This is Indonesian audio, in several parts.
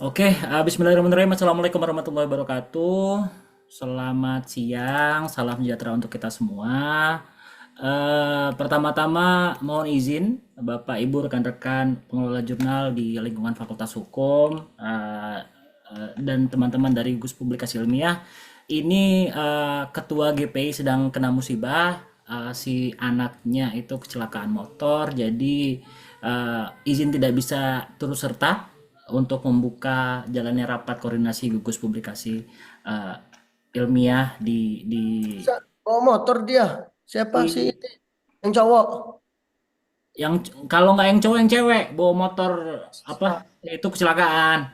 Oke, bismillahirrahmanirrahim. Assalamualaikum warahmatullahi wabarakatuh. Selamat siang, salam sejahtera untuk kita semua. Pertama-tama mohon izin Bapak Ibu rekan-rekan pengelola jurnal di lingkungan Fakultas Hukum dan teman-teman dari Gus Publikasi Ilmiah. Ini Ketua GPI sedang kena musibah, si anaknya itu kecelakaan motor, jadi izin tidak bisa turut serta untuk membuka jalannya rapat koordinasi gugus publikasi eh, ilmiah Bawa motor dia. Siapa sih di ini? Yang cowok. yang kalau nggak yang cowok yang cewek bawa motor apa itu kecelakaan.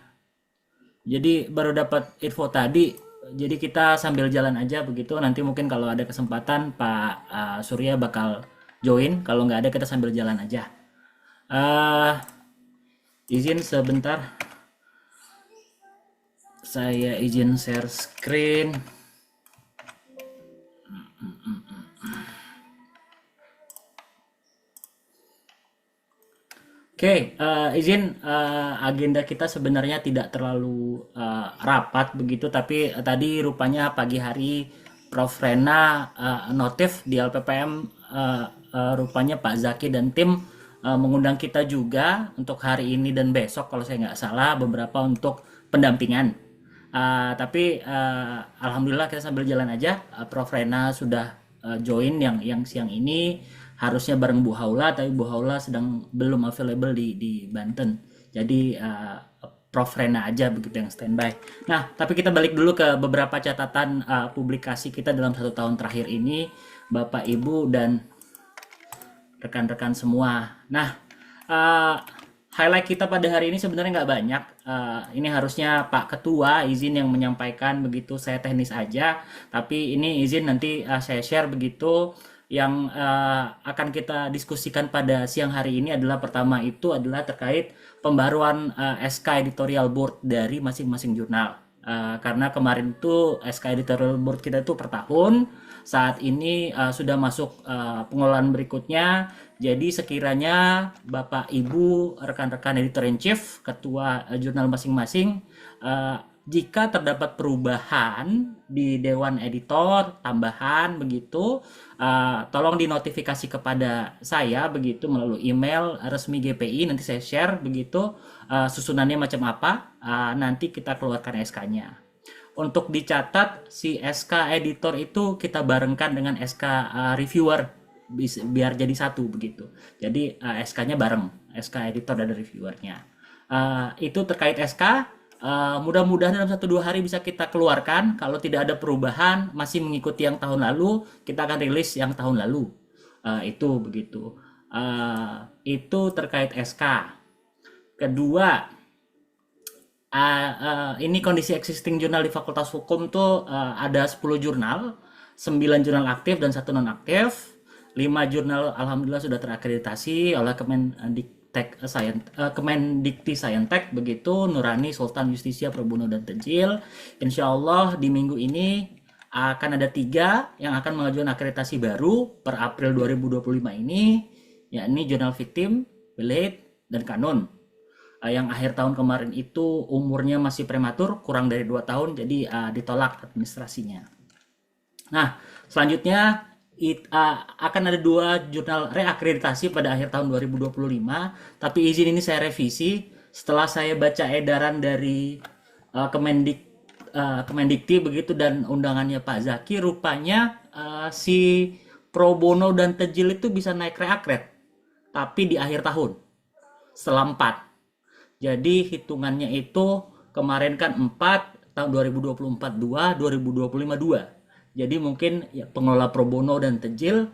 Jadi baru dapat info tadi. Jadi kita sambil jalan aja begitu. Nanti mungkin kalau ada kesempatan Pak Surya bakal join. Kalau nggak ada kita sambil jalan aja. eh Izin sebentar. Saya izin share screen. Oke, izin agenda kita sebenarnya tidak terlalu rapat begitu, tapi tadi rupanya pagi hari Prof. Rena notif di LPPM, rupanya Pak Zaki dan tim mengundang kita juga untuk hari ini dan besok kalau saya nggak salah beberapa untuk pendampingan. Tapi alhamdulillah kita sambil jalan aja. Prof. Rena sudah join yang siang ini harusnya bareng Bu Haula, tapi Bu Haula sedang belum available di Banten. Jadi Prof. Rena aja begitu yang standby. Nah, tapi kita balik dulu ke beberapa catatan publikasi kita dalam 1 tahun terakhir ini, Bapak Ibu dan rekan-rekan semua. Nah, uh, highlight kita pada hari ini sebenarnya nggak banyak. Ini harusnya Pak Ketua izin yang menyampaikan begitu, saya teknis aja. Tapi ini izin nanti saya share begitu. Yang akan kita diskusikan pada siang hari ini adalah pertama itu adalah terkait pembaruan SK Editorial Board dari masing-masing jurnal. Karena kemarin tuh SK Editorial Board kita itu per tahun, saat ini sudah masuk pengelolaan berikutnya. Jadi sekiranya Bapak Ibu rekan-rekan editor in chief, ketua jurnal masing-masing, jika terdapat perubahan di dewan editor, tambahan begitu, tolong dinotifikasi kepada saya begitu melalui email resmi GPI, nanti saya share begitu susunannya macam apa, nanti kita keluarkan SK-nya. Untuk dicatat si SK editor itu kita barengkan dengan SK reviewer biar jadi satu begitu. Jadi SK-nya bareng, SK editor dan reviewernya. Itu terkait SK. Mudah-mudahan dalam 1-2 hari bisa kita keluarkan. Kalau tidak ada perubahan, masih mengikuti yang tahun lalu, kita akan rilis yang tahun lalu. Itu begitu. Itu terkait SK. Kedua, ini kondisi existing jurnal di Fakultas Hukum tuh ada 10 jurnal, 9 jurnal aktif dan 1 non aktif. 5 jurnal alhamdulillah sudah terakreditasi oleh Kemendikti Saintek begitu, Nurani, Sultan, Justisia, Probono dan Tejil. Insya Allah di minggu ini akan ada 3 yang akan mengajukan akreditasi baru per April 2025 ini, yakni Jurnal Victim, Belate, dan Kanun. Yang akhir tahun kemarin itu umurnya masih prematur, kurang dari 2 tahun, jadi ditolak administrasinya. Nah, selanjutnya akan ada 2 jurnal reakreditasi pada akhir tahun 2025, tapi izin ini saya revisi setelah saya baca edaran dari Kemendikti begitu dan undangannya Pak Zaki, rupanya si Pro Bono dan Tejil itu bisa naik reakred, tapi di akhir tahun, setelah 4. Jadi hitungannya itu kemarin kan 4, tahun 2024 2, 2025 2. Jadi mungkin ya, pengelola pro bono dan Tejil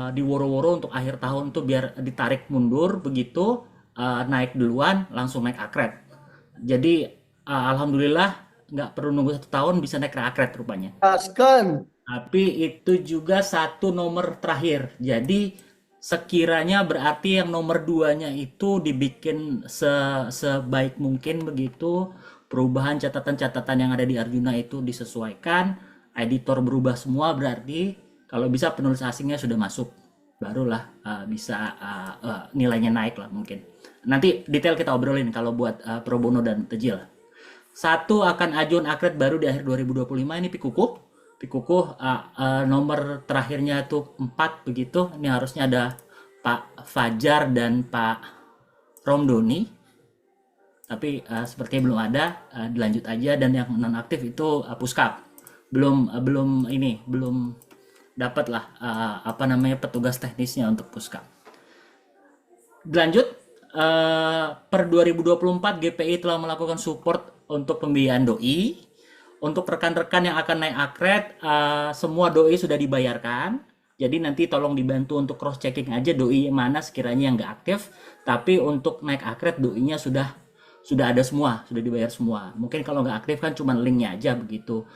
diworo-woro untuk akhir tahun tuh biar ditarik mundur begitu, naik duluan langsung naik akred. Jadi alhamdulillah nggak perlu nunggu 1 tahun bisa naik ke akred rupanya. Gaskan. Tapi itu juga satu nomor terakhir. Jadi sekiranya berarti yang nomor duanya itu dibikin sebaik mungkin begitu. Perubahan catatan-catatan yang ada di Arjuna itu disesuaikan. Editor berubah semua berarti kalau bisa penulis asingnya sudah masuk. Barulah bisa nilainya naik lah mungkin. Nanti detail kita obrolin kalau buat Pro Bono dan Tejil. Satu akan ajuan akred baru di akhir 2025, ini Pikukuh. Pikukuh nomor terakhirnya itu 4 begitu. Ini harusnya ada Pak Fajar dan Pak Romdoni. Tapi sepertinya belum ada, dilanjut aja. Dan yang non aktif itu Puskap. Belum dapat lah apa namanya petugas teknisnya untuk Puskap. Dilanjut, per 2024 GPI telah melakukan support untuk pembiayaan doi. Untuk rekan-rekan yang akan naik akred, semua doi sudah dibayarkan. Jadi nanti tolong dibantu untuk cross checking aja doi mana sekiranya yang nggak aktif. Tapi untuk naik akred doinya sudah ada semua, sudah dibayar semua. Mungkin kalau nggak aktif kan cuma linknya aja begitu,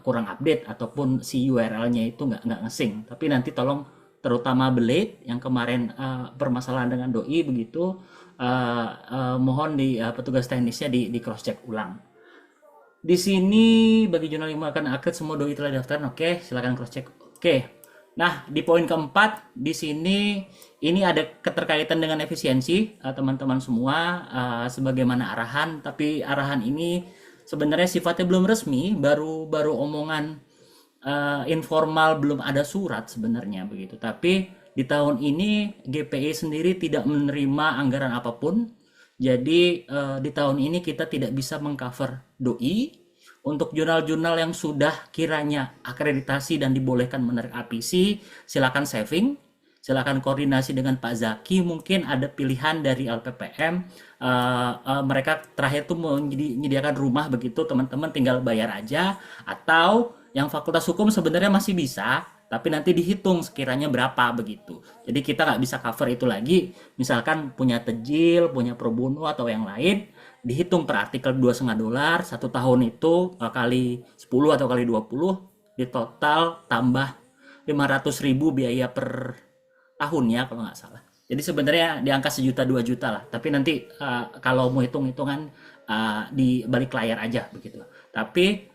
kurang update ataupun si URL-nya itu nggak ngesync. Tapi nanti tolong terutama Blade yang kemarin permasalahan dengan doi begitu, mohon di petugas teknisnya di cross check ulang. Di sini bagi jurnal yang akan akred semua doi telah daftar. Oke, silakan cross check. Oke. Nah, di poin keempat di sini ini ada keterkaitan dengan efisiensi teman-teman semua, sebagaimana arahan, tapi arahan ini sebenarnya sifatnya belum resmi, baru omongan informal, belum ada surat sebenarnya begitu. Tapi di tahun ini GPI sendiri tidak menerima anggaran apapun. Jadi di tahun ini kita tidak bisa mengcover doi. Untuk jurnal-jurnal yang sudah kiranya akreditasi dan dibolehkan menarik APC, silakan saving, silakan koordinasi dengan Pak Zaki. Mungkin ada pilihan dari LPPM, mereka terakhir tuh menyediakan rumah begitu, teman-teman tinggal bayar aja. Atau yang fakultas hukum sebenarnya masih bisa, tapi nanti dihitung sekiranya berapa begitu. Jadi kita nggak bisa cover itu lagi. Misalkan punya Tejil, punya Pro Bono atau yang lain, dihitung per artikel $2,5, 1 tahun itu kali 10 atau kali 20, di total tambah 500.000 biaya per tahun ya kalau nggak salah. Jadi sebenarnya di angka 1 juta 2 juta lah. Tapi nanti kalau mau hitung-hitungan di balik layar aja begitu. Tapi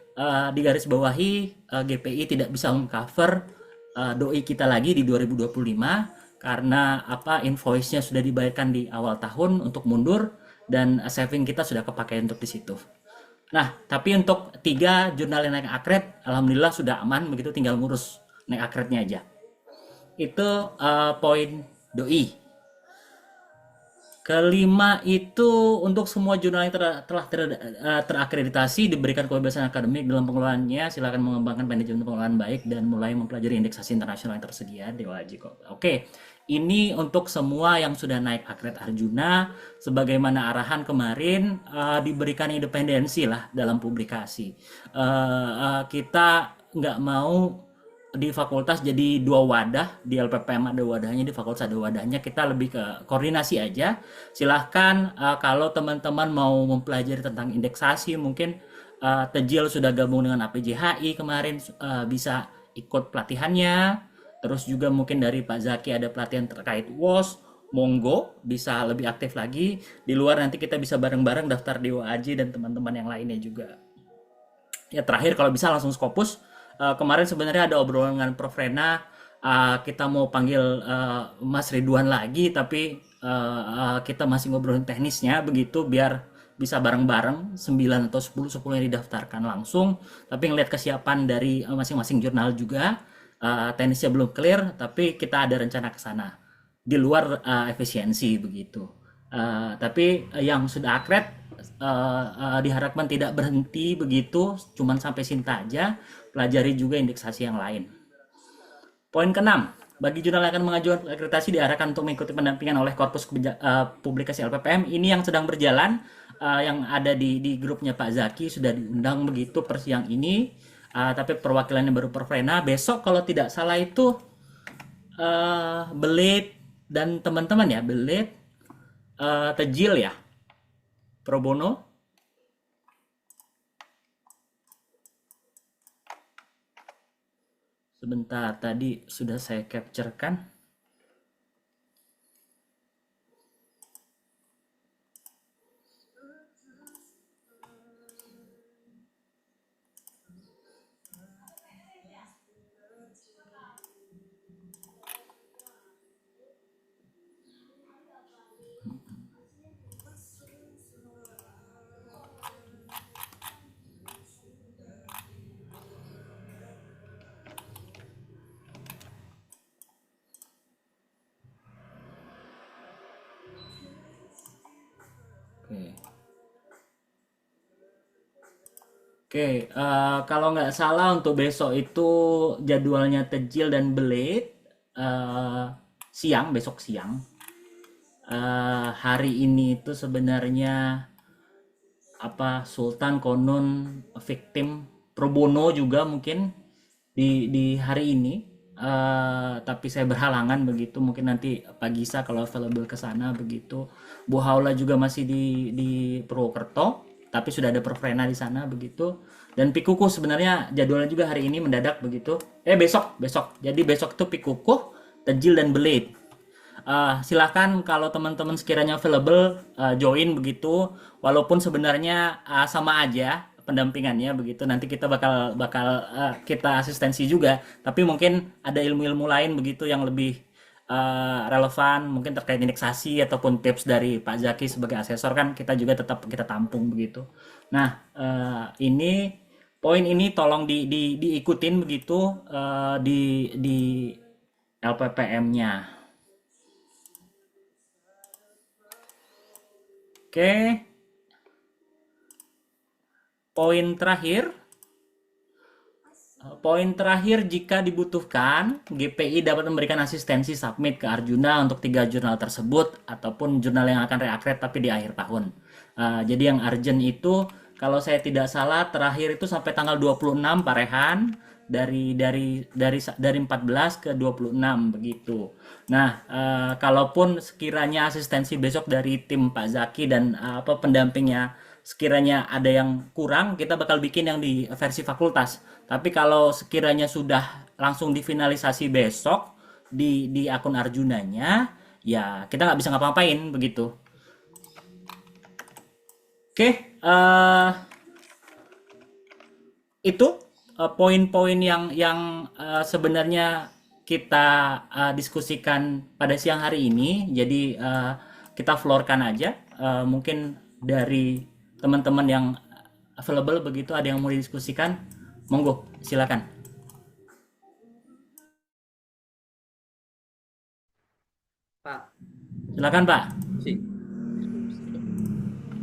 di garis bawahi GPI tidak bisa mengcover doi kita lagi di 2025 karena apa invoice-nya sudah dibayarkan di awal tahun untuk mundur dan saving kita sudah kepakai untuk di situ. Nah, tapi untuk 3 jurnal yang naik akred, alhamdulillah sudah aman begitu, tinggal ngurus naik akrednya aja. Itu poin doi. Kelima itu untuk semua jurnal yang telah terakreditasi diberikan kebebasan akademik dalam pengelolaannya. Silakan mengembangkan manajemen pengelolaan baik dan mulai mempelajari indeksasi internasional yang tersedia. Dewa Haji kok. Oke, ini untuk semua yang sudah naik akred Arjuna. Sebagaimana arahan kemarin, diberikan independensi lah dalam publikasi. Kita nggak mau di fakultas jadi 2 wadah, di LPPM ada wadahnya, di fakultas ada wadahnya. Kita lebih ke koordinasi aja. Silahkan kalau teman-teman mau mempelajari tentang indeksasi, mungkin Tejil sudah gabung dengan APJHI kemarin, bisa ikut pelatihannya. Terus juga mungkin dari Pak Zaki ada pelatihan terkait WOS, monggo bisa lebih aktif lagi. Di luar nanti kita bisa bareng-bareng daftar di WAJ dan teman-teman yang lainnya juga. Ya terakhir kalau bisa langsung Scopus. Kemarin sebenarnya ada obrolan dengan Prof Rena, kita mau panggil Mas Ridwan lagi, tapi kita masih ngobrolin teknisnya begitu biar bisa bareng-bareng 9 atau 10 yang didaftarkan langsung. Tapi ngelihat kesiapan dari masing-masing jurnal juga, teknisnya belum clear, tapi kita ada rencana ke sana di luar efisiensi begitu. Tapi yang sudah akred diharapkan tidak berhenti begitu, cuman sampai Sinta aja, pelajari juga indeksasi yang lain. Poin keenam, bagi jurnal yang akan mengajukan akreditasi diarahkan untuk mengikuti pendampingan oleh korpus publikasi LPPM. Ini yang sedang berjalan, yang ada di grupnya Pak Zaki sudah diundang begitu per siang ini, tapi perwakilannya baru Prof Rena. Besok kalau tidak salah itu Belit dan teman-teman ya, Belit, Tejil ya, Pro Bono. Sebentar, tadi sudah saya capture-kan. Oke. Oke, kalau nggak salah untuk besok itu jadwalnya Tejil dan Blade siang, besok siang. Hari ini itu sebenarnya apa Sultan Konon victim pro bono juga mungkin di hari ini. Tapi saya berhalangan begitu, mungkin nanti Pak Gisa kalau available ke sana begitu. Bu Haula juga masih di Purwokerto, tapi sudah ada Perfrena di sana begitu. Dan Pikukuh sebenarnya jadwalnya juga hari ini mendadak begitu. Besok, besok. Jadi besok tuh Pikukuh, Tejil dan Belait. Silahkan kalau teman-teman sekiranya available join begitu, walaupun sebenarnya sama aja pendampingannya begitu. Nanti kita bakal bakal kita asistensi juga, tapi mungkin ada ilmu-ilmu lain begitu yang lebih relevan, mungkin terkait indeksasi ataupun tips dari Pak Zaki sebagai asesor kan kita juga tetap kita tampung begitu. Nah, ini poin ini tolong diikutin begitu di LPPM-nya. Oke, poin terakhir. Poin terakhir, jika dibutuhkan, GPI dapat memberikan asistensi submit ke Arjuna untuk 3 jurnal tersebut ataupun jurnal yang akan reakredit tapi di akhir tahun. Jadi yang urgent itu, kalau saya tidak salah, terakhir itu sampai tanggal 26 Pak Rehan, dari 14 ke 26 begitu. Nah, kalaupun sekiranya asistensi besok dari tim Pak Zaki dan pendampingnya sekiranya ada yang kurang, kita bakal bikin yang di versi fakultas. Tapi kalau sekiranya sudah langsung difinalisasi besok di akun Arjunanya, ya kita nggak bisa ngapa-ngapain begitu. Oke, itu poin-poin yang sebenarnya kita diskusikan pada siang hari ini. Jadi kita floorkan aja. Mungkin dari teman-teman yang available begitu ada yang mau didiskusikan, monggo silakan. Pak, Silakan Pak. sih.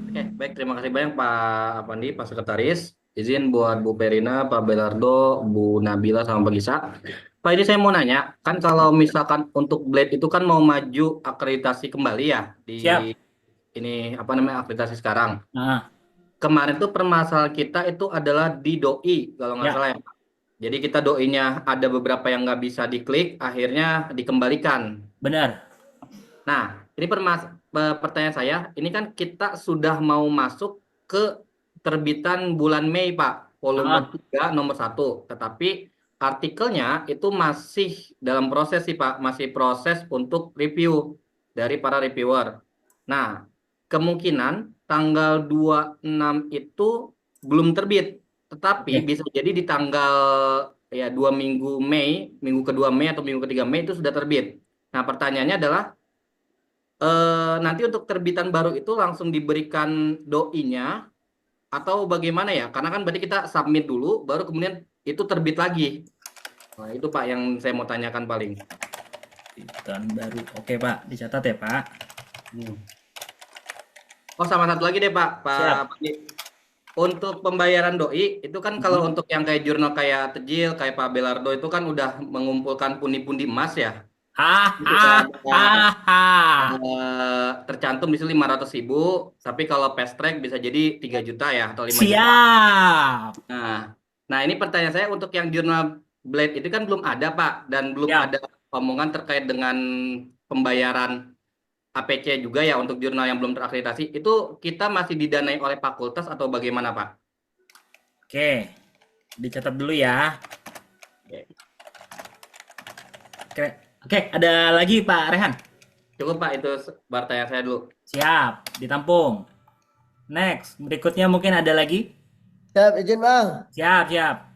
Oke, baik. Terima kasih banyak Pak Pandi, Pak Sekretaris. Izin buat Bu Perina, Pak Belardo, Bu Nabila, sama Pak Gisa. Pak, ini saya mau nanya, kan kalau misalkan untuk Blade itu kan mau maju akreditasi kembali ya di Siap. ini apa namanya akreditasi sekarang. Nah, Kemarin tuh permasalahan kita itu adalah di doi kalau nggak salah ya, ya Pak. Jadi kita doinya ada beberapa yang nggak bisa diklik, akhirnya dikembalikan. benar. Nah, ini pertanyaan saya, ini kan kita sudah mau masuk ke terbitan bulan Mei, Pak, volume Ah, 3 nomor 1. Tetapi artikelnya itu masih dalam proses sih, Pak, masih proses untuk review dari para reviewer. Nah, kemungkinan tanggal 26 itu belum terbit, tetapi oke. bisa jadi di tanggal ya 2 minggu Mei, minggu kedua Mei atau minggu ketiga Mei itu sudah terbit. Nah, pertanyaannya adalah nanti untuk terbitan baru itu langsung diberikan doinya atau bagaimana ya? Karena kan berarti kita submit dulu, baru kemudian itu terbit lagi. Nah, itu Pak yang saya mau tanyakan paling. Tahun baru. Oke Pak, dicatat ya Pak. Hmm. Oh, sama satu lagi deh Pak, Siap. Pandi. Untuk pembayaran doi itu kan kalau untuk yang kayak jurnal kayak Tejil, kayak Pak Belardo itu kan udah mengumpulkan pundi-pundi emas ya. Sudah ada tercantum di sini 500.000, tapi kalau fast track bisa jadi 3 juta ya atau 5 juta. Siap. Nah, nah ini pertanyaan saya untuk yang jurnal Blade itu kan belum ada Pak dan belum Siap. ada omongan terkait dengan pembayaran APC juga ya untuk jurnal yang belum terakreditasi. Itu kita masih didanai oleh fakultas atau bagaimana Pak? Oke, dicatat dulu ya. Oke, oke, ada lagi Pak Rehan. Cukup Pak, itu pertanyaan saya dulu. Siap, ditampung. Next, berikutnya mungkin ada lagi. Siap, izin Bang. Siap, siap.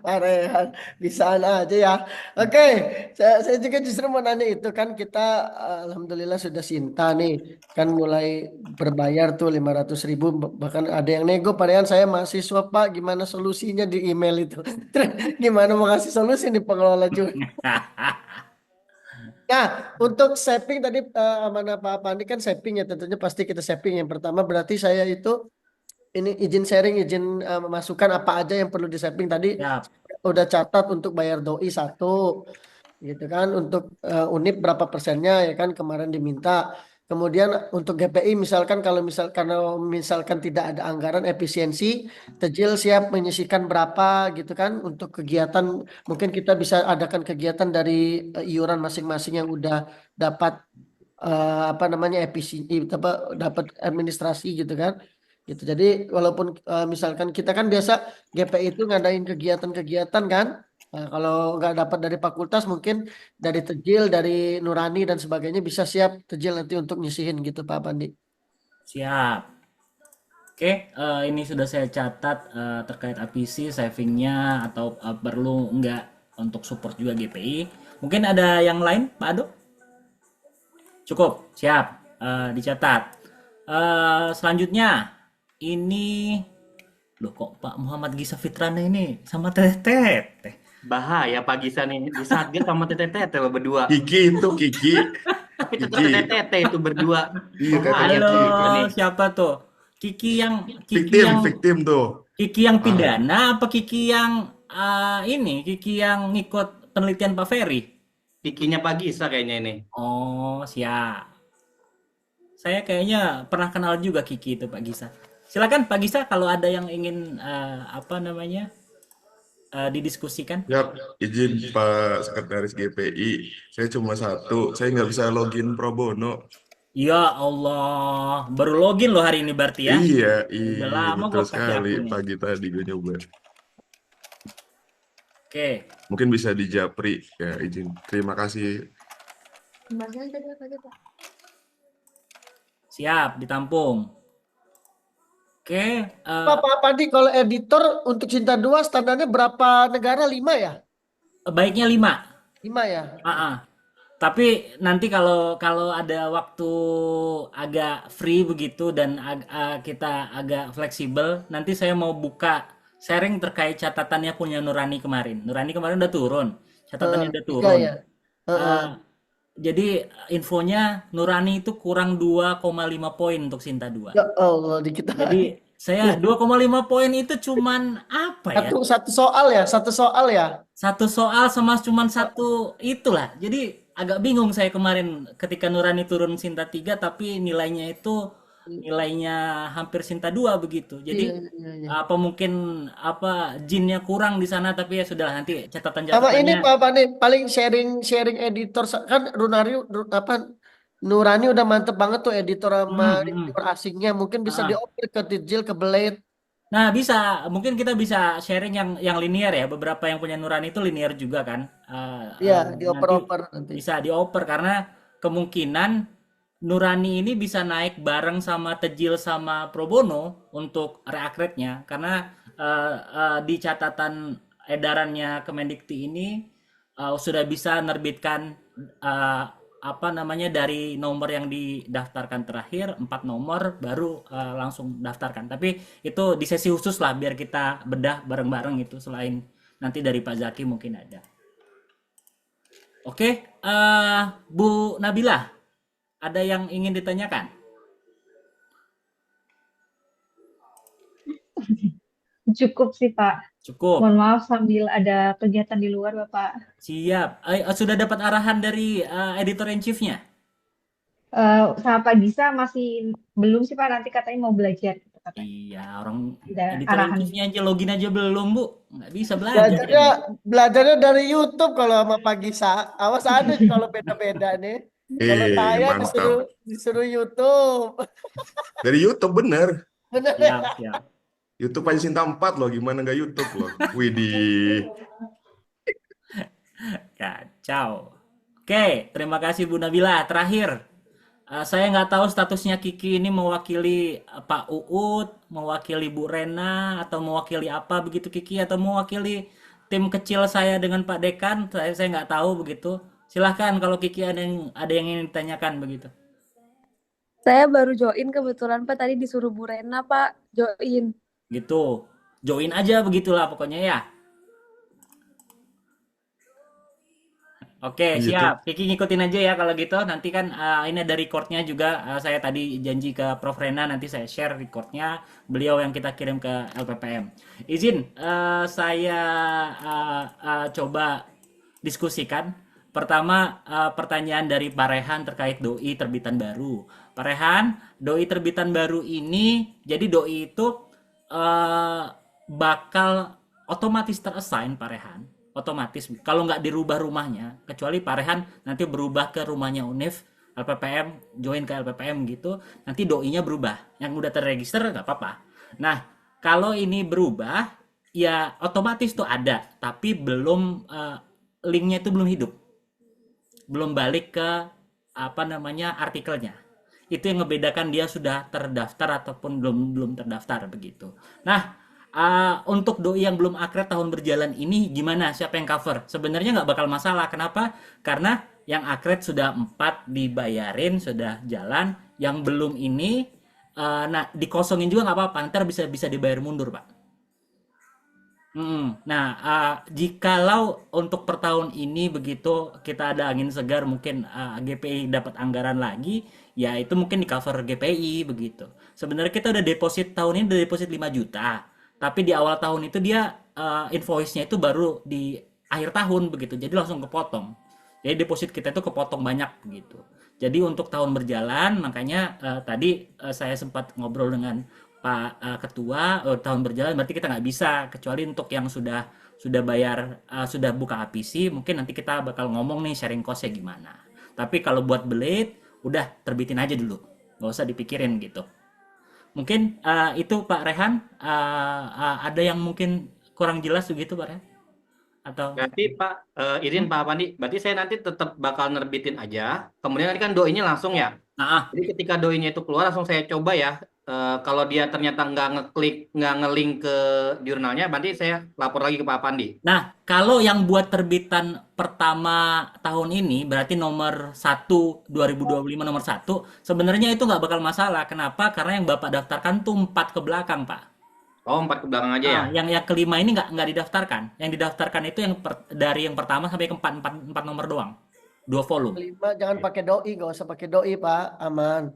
Pak Rehan, bisaan aja ya. Oke, saya juga justru mau nanya itu kan kita alhamdulillah sudah Sinta nih. Kan mulai berbayar tuh 500.000, bahkan ada yang nego. Pak Rehan, saya mahasiswa Pak, gimana solusinya di email itu? Terus gimana mau kasih solusi nih pengelola juga? Nah, untuk shaping tadi amanah Pak Pandi kan shaping ya, tentunya pasti kita shaping. Yang pertama berarti saya itu ini izin sharing, izin masukan apa aja yang perlu di shaping tadi. Siap. Udah catat untuk bayar doi satu, gitu kan. Untuk unit berapa persennya ya kan kemarin diminta. Kemudian untuk GPI misalkan kalau misalkan tidak ada anggaran efisiensi, Tejil siap menyisihkan berapa gitu kan untuk kegiatan. Mungkin kita bisa adakan kegiatan dari iuran masing-masing yang udah dapat apa namanya efisiensi apa dapat administrasi gitu kan. Gitu. Jadi walaupun misalkan kita kan biasa GPI itu ngadain kegiatan-kegiatan kan. Nah, kalau nggak dapat dari fakultas mungkin dari Tejil, dari Nurani dan sebagainya bisa siap Tejil nanti untuk nyisihin gitu Pak Pandi. Siap. Oke, ini sudah saya catat terkait APC, savingnya atau perlu enggak untuk support juga GPI. Mungkin ada yang lain, Pak Ado? Cukup, siap. Dicatat. Selanjutnya, ini loh kok Pak Muhammad Gisa Fitrana ini sama Teteh. Bahaya Pak Gisa nih. Di Satgas sama Teteh lo berdua. Kiki itu Kiki. Tapi tetap Kiki. Teteh itu berdua. Iya, Teteh Bahaya Halo, Pak Kiki. Gisa nih. siapa tuh? Kiki yang Victim tuh. Kiki yang Ah, pidana apa Kiki yang ini Kiki yang ngikut penelitian Pak Ferry? Pikinya Pak Gisa kayaknya ini. Oh, siap. Saya kayaknya pernah kenal juga Kiki itu Pak Gisa. Silakan Pak Gisa kalau ada yang ingin apa namanya didiskusikan. ya izin Pak Sekretaris GPI. Saya cuma satu. Saya nggak bisa login pro bono. Ya Allah, baru login loh hari ini berarti ya? Iya, Udah iya lama betul gue pakai sekali. akunnya. Pagi tadi gue nyoba. Oke, Mungkin bisa dijapri. Ya izin. Terima kasih. siap ditampung. Oke, Pak Pandi kalau editor untuk Cinta 2 standarnya berapa negara? 5 ya? baiknya 5. 5 ya? Ah, ah. Tapi nanti kalau kalau ada waktu agak free begitu dan kita agak fleksibel, nanti saya mau buka sharing terkait catatannya punya Nurani kemarin. Nurani kemarin udah turun, catatannya udah 3 turun. ya? Heeh. Eh, jadi infonya Nurani itu kurang 2,5 poin untuk Sinta 2. Ya Allah, dikit lagi. Jadi saya 2,5 poin itu cuman apa ya? Satu soal ya, satu soal ya. Satu soal sama cuman satu itulah. Jadi agak bingung saya kemarin ketika Nurani turun Sinta 3 tapi nilainya itu nilainya hampir Sinta 2 begitu. Iya, Jadi iya, iya. apa mungkin apa jinnya kurang di sana tapi ya sudah nanti Sama ini catatan-catatannya. Pak Pani paling sharing editor kan apa Nurani udah mantep banget tuh editor sama Hmm, hmm, reviewer asingnya mungkin bisa ah. dioper ke Tijil ke Blade. Nah, bisa mungkin kita bisa sharing yang linear ya. Beberapa yang punya Nurani itu linear juga kan. Iya, Nanti dioper-oper nanti. bisa dioper karena kemungkinan Nurani ini bisa naik bareng sama Tejil sama Probono untuk react rate-nya karena di catatan edarannya Kemendikti ini sudah bisa nerbitkan eh, apa namanya dari nomor yang didaftarkan terakhir 4 nomor baru langsung daftarkan. Tapi itu di sesi khusus lah biar kita bedah bareng-bareng itu selain nanti dari Pak Zaki mungkin ada. Oke, Bu Nabila, ada yang ingin ditanyakan? Cukup sih, Pak. Cukup. Mohon maaf sambil ada kegiatan di luar, Bapak. Siap. Sudah dapat arahan dari editor in chief-nya? Sama Pak Gisa masih belum sih, Pak. Nanti katanya mau belajar gitu, katanya. Iya, orang Ada editor in arahan. chief-nya aja login aja belum, Bu. Nggak bisa belajar. Belajarnya belajarnya dari YouTube kalau sama Pak Gisa. Awas ada kalau beda-beda nih. Kalau saya Mantap. disuruh YouTube. Dari YouTube bener. Bener ya? Siap, siap. YouTube aja Sinta 4 loh. Gimana nggak YouTube loh. Widih. Kacau. Oke, terima kasih Bu Nabila. Terakhir, saya nggak tahu statusnya Kiki ini mewakili Pak Uut, mewakili Bu Rena, atau mewakili apa begitu Kiki, atau mewakili tim kecil saya dengan Pak Dekan. Saya nggak tahu begitu. Silahkan kalau Kiki ada yang ingin ditanyakan begitu. Saya baru join kebetulan Pak, tadi disuruh Bu Rena Pak join. Gitu. Join aja begitulah pokoknya ya. Oke, Gitu. siap. Kiki ngikutin aja ya kalau gitu. Nanti kan ini ada recordnya juga. Saya tadi janji ke Prof. Rena nanti saya share recordnya beliau yang kita kirim ke LPPM. Izin saya coba diskusikan. Pertama pertanyaan dari Pak Rehan terkait doi terbitan baru. Pak Rehan, doi terbitan baru ini, jadi doi itu eh, bakal otomatis terassign Pak Rehan, otomatis kalau nggak dirubah rumahnya, kecuali Pak Rehan nanti berubah ke rumahnya Unif LPPM, join ke LPPM gitu, nanti doi-nya berubah, yang udah terregister nggak apa-apa. Nah, kalau ini berubah ya otomatis tuh ada, tapi belum linknya itu belum hidup, belum balik ke apa namanya artikelnya. Itu yang ngebedakan dia sudah terdaftar ataupun belum belum terdaftar begitu. Nah, untuk doi yang belum akrab tahun berjalan ini gimana? Siapa yang cover? Sebenarnya nggak bakal masalah. Kenapa? Karena yang akrab sudah 4 dibayarin, sudah jalan. Yang belum ini, nah dikosongin juga nggak apa-apa. Ntar bisa bisa dibayar mundur, Pak. Nah, jikalau untuk per tahun ini begitu kita ada angin segar, mungkin GPI dapat anggaran lagi, ya itu mungkin di cover GPI begitu. Sebenarnya kita udah deposit tahun ini udah deposit 5 juta, tapi di awal tahun itu dia invoice-nya itu baru di akhir tahun begitu, jadi langsung kepotong. Jadi deposit kita itu kepotong banyak begitu. Jadi untuk tahun berjalan, makanya tadi saya sempat ngobrol dengan Pak Ketua, tahun berjalan berarti kita nggak bisa, kecuali untuk yang sudah bayar, sudah buka APC, mungkin nanti kita bakal ngomong nih sharing cost-nya gimana. Tapi kalau buat belit, udah terbitin aja dulu, nggak usah dipikirin gitu. Mungkin itu Pak Rehan, ada yang mungkin kurang jelas begitu Pak Rehan? Atau Berarti Pak Irin, Pak Pandi, berarti saya nanti tetap bakal nerbitin aja. Kemudian nanti kan doinya langsung ya. nah, Jadi ketika doinya itu keluar langsung saya coba ya. Kalau dia ternyata nggak ngelink ke jurnalnya, berarti saya lapor lagi ke Pak Pandi. Nah, kalau yang buat terbitan pertama tahun ini, berarti nomor 1, 2025 nomor 1, sebenarnya itu nggak bakal masalah. Kenapa? Karena yang Bapak daftarkan tuh 4 ke belakang, Pak. Oh, 4 ke belakang aja ya. Yang kelima ini nggak didaftarkan. Yang didaftarkan itu yang dari yang pertama sampai ke 4, 4, 4 nomor doang. 2 volume. Kelima jangan pakai doi, nggak usah pakai doi Pak, aman.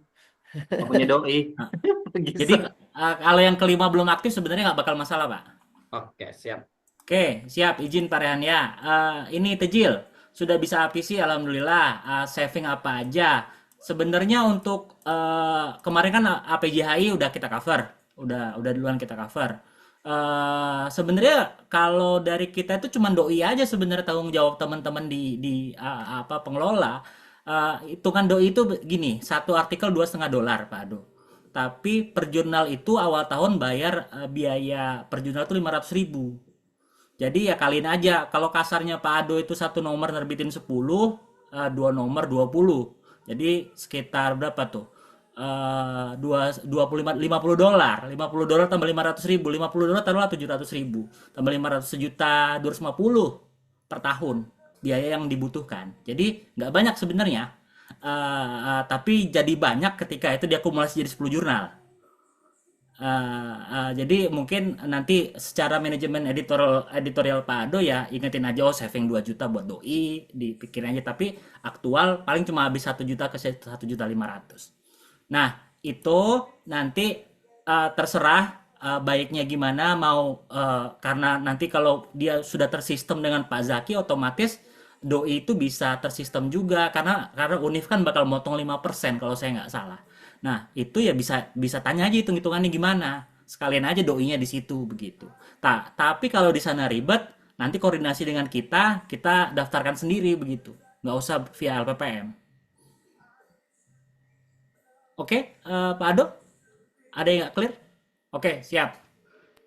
Nggak punya doi. Nah, Gitu. jadi kalau yang kelima belum aktif sebenarnya nggak bakal masalah, Pak. Oke, siap. Oke, siap. Izin Pak Rehan ya. Ini Tejil. Sudah bisa APC, Alhamdulillah. Saving apa aja. Sebenarnya untuk kemarin kan APJHI udah kita cover. Udah duluan kita cover. Sebenarnya kalau dari kita itu cuma doi aja sebenarnya tanggung jawab teman-teman di apa pengelola. Hitungan doi itu gini, satu artikel $2,5 Pak Ado. Tapi per jurnal itu awal tahun bayar biaya per jurnal itu 500.000. Jadi ya kaliin aja. Kalau kasarnya Pak Ado itu satu nomor nerbitin 10, dua nomor 20. Jadi sekitar berapa tuh? 25 $50. $50 tambah 500.000. $50 taruhlah 700.000. Tambah 500 sejuta 250 per tahun biaya yang dibutuhkan. Jadi nggak banyak sebenarnya. Tapi jadi banyak ketika itu diakumulasi jadi 10 jurnal. Jadi mungkin nanti secara manajemen editorial Pak Ado ya ingetin aja, oh saving 2 juta buat doi, dipikirin aja, tapi aktual paling cuma habis 1 juta ke 1.500.000. Nah, itu nanti terserah baiknya gimana mau, karena nanti kalau dia sudah tersistem dengan Pak Zaki, otomatis doi itu bisa tersistem juga karena Unif kan bakal motong 5% kalau saya nggak salah. Nah, itu ya bisa bisa tanya aja hitung-hitungannya gimana. Sekalian aja doinya di situ begitu. Tapi kalau di sana ribet, nanti koordinasi dengan kita daftarkan sendiri begitu. Nggak usah via LPPM. Oke, Pak Ado? Ada yang nggak clear? Oke, siap.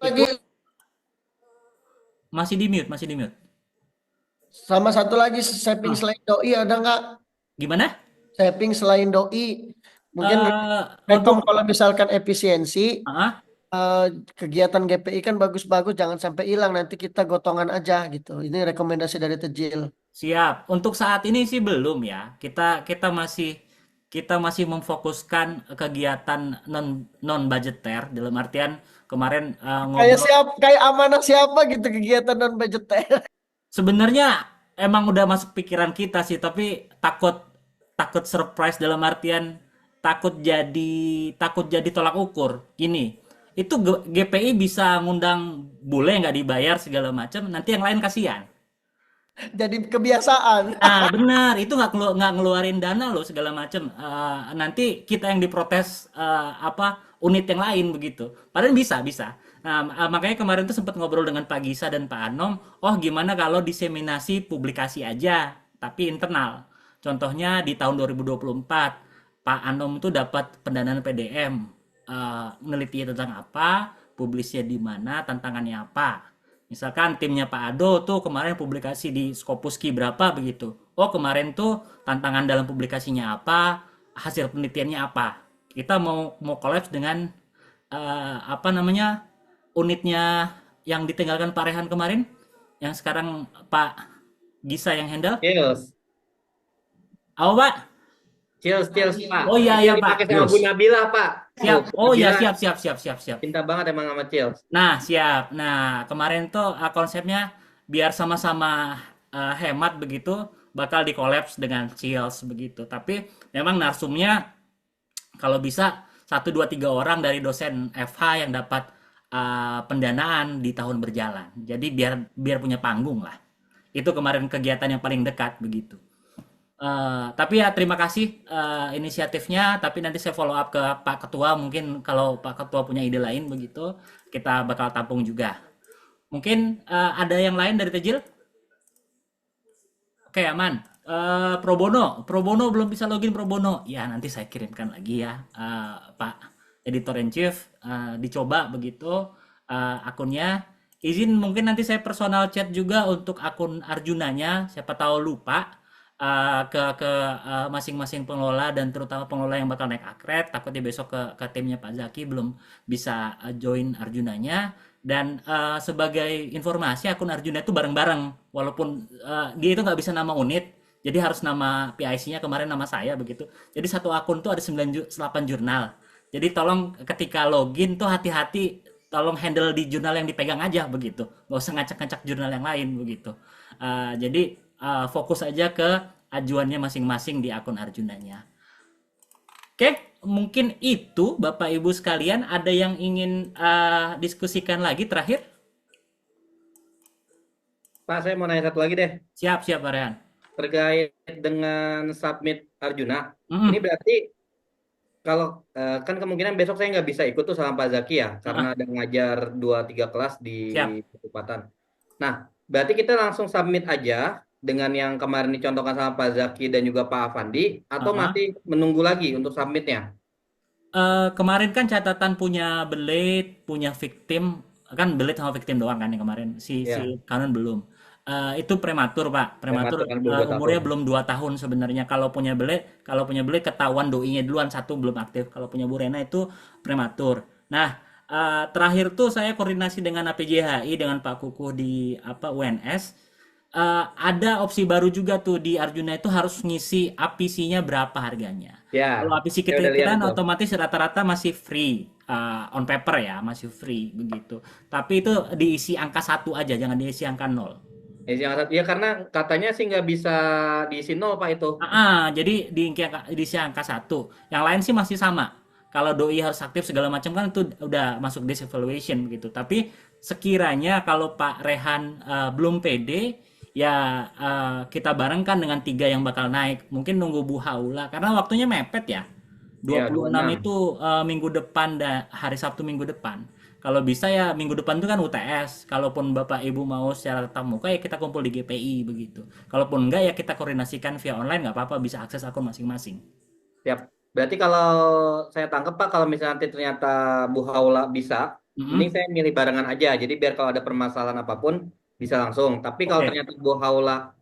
Lagi Masih di mute, masih di mute. sama satu lagi saving selain doi ada nggak? Gimana? Saving selain doi. Mungkin Untuk kalau misalkan efisiensi ah, kegiatan GPI kan bagus-bagus, jangan sampai hilang, nanti kita gotongan aja gitu. Ini rekomendasi dari Tejil. siap. Untuk saat ini sih belum ya. Kita masih memfokuskan kegiatan non budgeter dalam artian kemarin Kayak ngobrol. kayak amanah siapa gitu kegiatan non budgeter. Sebenarnya emang udah masuk pikiran kita sih, tapi takut takut surprise dalam artian takut jadi tolak ukur. Gini, itu GPI bisa ngundang bule nggak dibayar segala macam, nanti yang lain kasihan. Jadi kebiasaan. Nah, benar, itu nggak ngeluarin dana loh segala macam. Nanti kita yang diprotes apa unit yang lain begitu. Padahal bisa, bisa. Nah, makanya kemarin tuh sempat ngobrol dengan Pak Gisa dan Pak Anom. Oh, gimana kalau diseminasi publikasi aja, tapi internal. Contohnya di tahun 2024, Pak Anom tuh dapat pendanaan PDM, meneliti tentang apa, publisnya di mana, tantangannya apa. Misalkan timnya Pak Ado tuh kemarin publikasi di Skopuski berapa begitu. Oh kemarin tuh tantangan dalam publikasinya apa, hasil penelitiannya apa. Kita mau kolaps dengan apa namanya unitnya yang ditinggalkan Pak Rehan kemarin, yang sekarang Pak Gisa yang handle. Chills, Oh Pak, chills, Pak. oh iya Itu iya yang Pak. dipakai sama Bu Nabila, Pak. Siap. Bu Oh iya Nabila siap. cinta banget emang sama Chills. Nah, siap. Nah, kemarin tuh konsepnya biar sama-sama hemat begitu, bakal di-collapse dengan Chills begitu. Tapi memang narsumnya kalau bisa 1, 2, 3 orang dari dosen FH yang dapat pendanaan di tahun berjalan. Jadi biar biar punya panggung lah. Itu kemarin kegiatan yang paling dekat begitu. Tapi ya terima kasih inisiatifnya. Tapi nanti saya follow up ke Pak Ketua. Mungkin kalau Pak Ketua punya ide lain begitu, kita bakal tampung juga. Mungkin ada yang lain dari Tejil? Oke, aman. Pro bono belum bisa login pro bono. Ya nanti saya kirimkan lagi ya, Pak Editor in Chief. Dicoba begitu akunnya. Izin mungkin nanti saya personal chat juga untuk akun Arjunanya. Siapa tahu lupa ke masing-masing pengelola dan terutama pengelola yang bakal naik akret. Takutnya besok ke timnya Pak Zaki belum bisa join Arjunanya. Dan sebagai informasi akun Arjuna itu bareng-bareng walaupun dia itu nggak bisa nama unit, jadi harus nama PIC-nya kemarin nama saya begitu. Jadi satu akun tuh ada 8 jurnal. Jadi tolong ketika login tuh hati-hati, tolong handle di jurnal yang dipegang aja begitu, nggak usah ngacak-ngacak jurnal yang lain begitu. Jadi fokus aja ke ajuannya masing-masing di akun Arjunanya. Oke, mungkin itu Bapak Ibu sekalian, ada yang ingin diskusikan lagi terakhir? Pak, saya mau nanya satu lagi deh. Siap Pak Rehan. Terkait dengan submit Arjuna. Mm-mm. Ini berarti kalau kan kemungkinan besok saya nggak bisa ikut tuh sama Pak Zaki ya, karena ada ngajar 2-3 kelas di Siap. Ketupatan. Nah, berarti kita langsung submit aja dengan yang kemarin dicontohkan sama Pak Zaki dan juga Pak Afandi, atau masih menunggu lagi untuk submitnya? Kemarin kan catatan punya Blade, punya victim, kan Blade sama victim doang kan yang kemarin. Si Canon belum. Itu prematur Pak, prematur. Prematur kan belum 2 Umurnya tahun. belum 2 tahun sebenarnya. Kalau punya Blade ketahuan doinya duluan, 1 belum aktif. Kalau punya Bu Rena itu prematur. Nah, terakhir tuh saya koordinasi dengan APJHI dengan Pak Kukuh di UNS. Ada opsi baru juga tuh di Arjuna itu harus ngisi APC-nya berapa harganya. Ya, Kalau APC saya udah kita lihat itu. otomatis rata-rata masih free, on paper ya, masih free begitu. Tapi itu diisi angka 1 aja, jangan diisi angka 0. Ya karena katanya sih nggak bisa diisi 0 Pak itu. Jadi diisi angka 1. Yang lain sih masih sama. Kalau doi harus aktif segala macam kan itu udah masuk desk evaluation begitu. Tapi sekiranya kalau Pak Rehan belum pede, ya kita barengkan dengan 3 yang bakal naik. Mungkin nunggu Bu Haula karena waktunya mepet ya. 26 itu minggu depan hari Sabtu minggu depan. Kalau bisa ya minggu depan itu kan UTS. Kalaupun Bapak Ibu mau secara tatap muka ya kita kumpul di GPI begitu. Kalaupun enggak ya kita koordinasikan via online, nggak apa-apa, bisa akses akun masing-masing. Siap. Berarti kalau saya tangkap Pak, kalau misalnya nanti ternyata Bu Haula bisa, mending saya milih barengan aja. Jadi biar kalau ada permasalahan apapun bisa langsung. Tapi kalau ternyata Bu Haula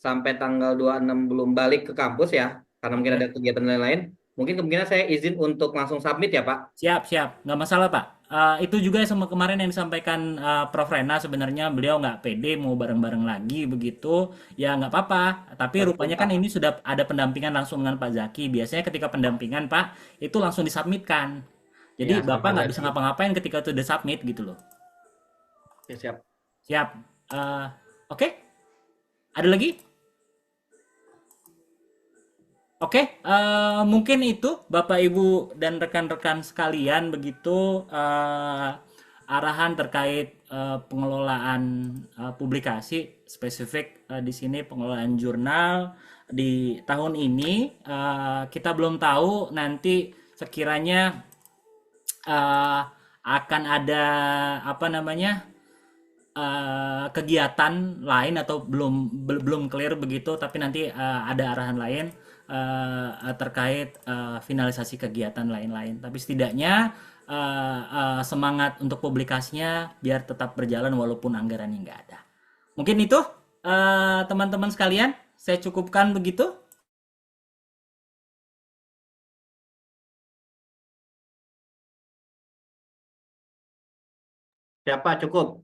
sampai tanggal 26 belum balik ke kampus ya, karena mungkin ada kegiatan lain-lain, mungkin kemungkinan saya izin untuk langsung submit ya Pak. Siap, nggak masalah Pak. Itu juga sama kemarin yang disampaikan Prof. Rena, sebenarnya beliau nggak pede mau bareng-bareng lagi begitu, ya nggak apa-apa. Tapi rupanya kan ini sudah ada pendampingan langsung dengan Pak Zaki. Biasanya ketika pendampingan Pak, itu langsung disubmitkan. Jadi Bapak nggak bisa ngapa-ngapain ketika itu udah submit gitu loh. Ya, siap. Siap. Oke. Ada lagi? Oke, mungkin itu Bapak Ibu dan rekan-rekan sekalian begitu arahan terkait pengelolaan publikasi spesifik di sini pengelolaan jurnal di tahun ini. Kita belum tahu nanti sekiranya akan ada apa namanya kegiatan lain atau belum clear begitu, tapi nanti ada arahan lain terkait finalisasi kegiatan lain-lain. Tapi setidaknya semangat untuk publikasinya biar tetap berjalan walaupun anggarannya nggak ada. Mungkin itu teman-teman sekalian, saya cukupkan begitu. Siapa cukup?